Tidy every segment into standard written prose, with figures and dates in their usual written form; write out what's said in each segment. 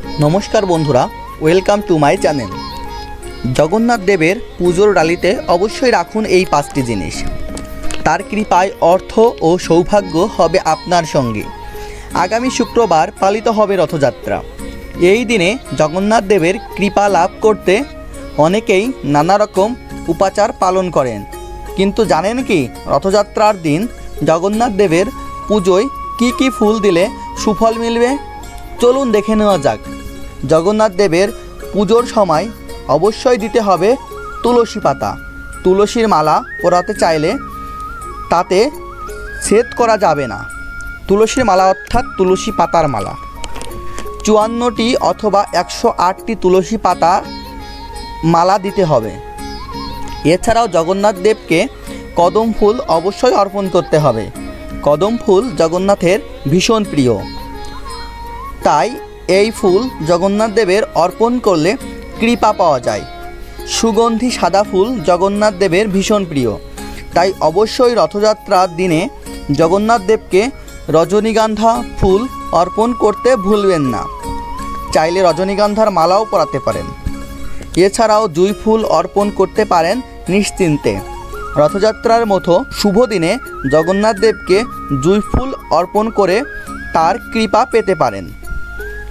नमस्कार बंधुरा welcome to my channel. Jagannath देवेर पुजोर डालीते अवश्य राखुन এই पाँचटी जिनिस। तार कृपाय अर्थ और सौभाग्य हबे आपनार संगे। आगामी शुक्रवार पालित हबे रथयात्रा। এই दिने जगन्नाथ देवेर कृपा लाभ करते अनेकेई नाना रकम उपाचार पालन करें। किन्तु जानेन कि रथयात्रार दिन जगन्नाथ देवेर पुजोय की फुल दिले सुफल मिलबे? चलुन देखे नेওয়া যাক। जगन्नाथ देवेर पुजोर समय अवश्य दीते हबे तुलसी पाता। तुलसीर माला पराते चाइले ताते छेद करा जाबे ना। तुलसीर माला अर्थात तुलसी पातार माला 54टी अथवा 108टी तुलसी पाता माला दीते हबे। एछाड़ाओ जगन्नाथ देवके कदम फुल अवश्य अर्पण करते हबे। कदम फुल जगन्नाथेर भीषण प्रिय, ताई এই ফুল जगन्नाथ देवेर अर्पण करले कृपा पाওয়া যায়। सुगंधी सादा फुल जगन्नाथ देवेर भीषण प्रिय, ताई अवश्य रथयात्रार दिने जगन्नाथ देवके रजनीगंधा फुल अर्पण करते भूलबेन ना। चाइले रजनीगंधार मालाओ पराते पारेन। एछाड़ाओ जुई फुल अर्पण करते पारेन निश्चिंते। रथयात्रार मतो शुभ दिने जगन्नाथ देवके जुई फुल अर्पण करे तार कृपा पेते पारेन।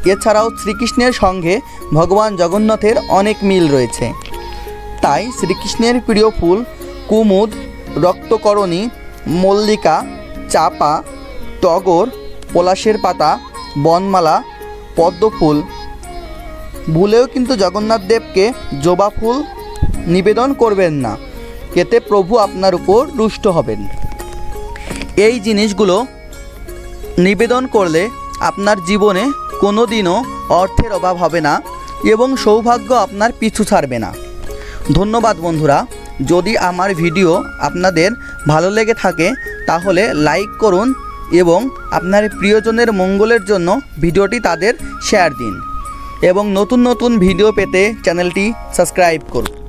एछाड़ाओ श्रीकृष्णेर संगे भगवान जगन्नाथेर अनेक मिल रयेछे, ताई श्रीकृष्णेर प्रिय फुल कुमुद, रक्तकरणी, मल्लिका, चापा, टगर, पलाशेर पाता, बनमाला, पद्म फुल भूलेও किन्तु जगन्नाथ देवके जबा फुल निवेदन करबेन ना, एते प्रभु आपनार उपर रुष्ट हबेन। এই জিনিসগুলো निवेदन करले आपनार जीवने कोनो दिनों अर्थेर अभाव हबे ना एवं सौभाग्य आपनार पिछू छाड़बे ना। धन्यवाद बंधुरा। यदि आमार भिडियो आपनादेर भालो लेगे थाके ताहले लाइक करुन एवं आपनार प्रियजनेर मंगलेर जन्य भिडियोटी तादेर शेयर दिन एवं नतून नतून भिडियो पेते चैनलटी सबस्क्राइब करुन।